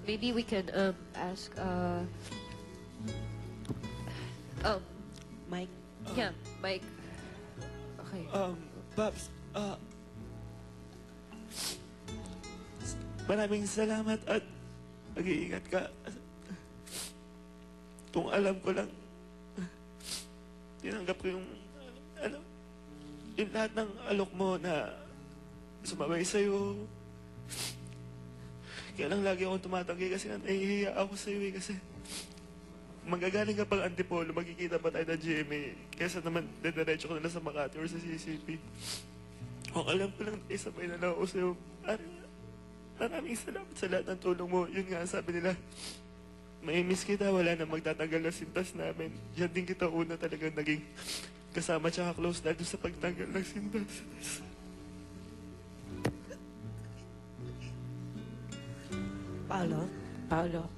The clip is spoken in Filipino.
Maybe we can ask Mike, yeah, Mike. Okay. Babs, maraming salamat at mag-iingat ka. Kung alam ko lang, tinanggap ko yung lahat ng alok mo na sumabay sa'yo. Kaya lang lagi akong tumatanggi kasi nahihiya ako sa'yo kasi magagaling ka pang Antipolo, magkikita pa tayo ng GMA. Kesa naman, dediretso ko na lang sa Makati or sa CCP. Kung alam ko lang, isabay na lang ako sa'yo. Maraming salamat sa lahat ng tulong mo. Yun nga, sabi nila, may miss kita, wala na magtatanggal na sintas namin. Yan din kita una talagang naging kasama tsaka close dahil sa pagtanggal ng sintas. Paolo? Paolo.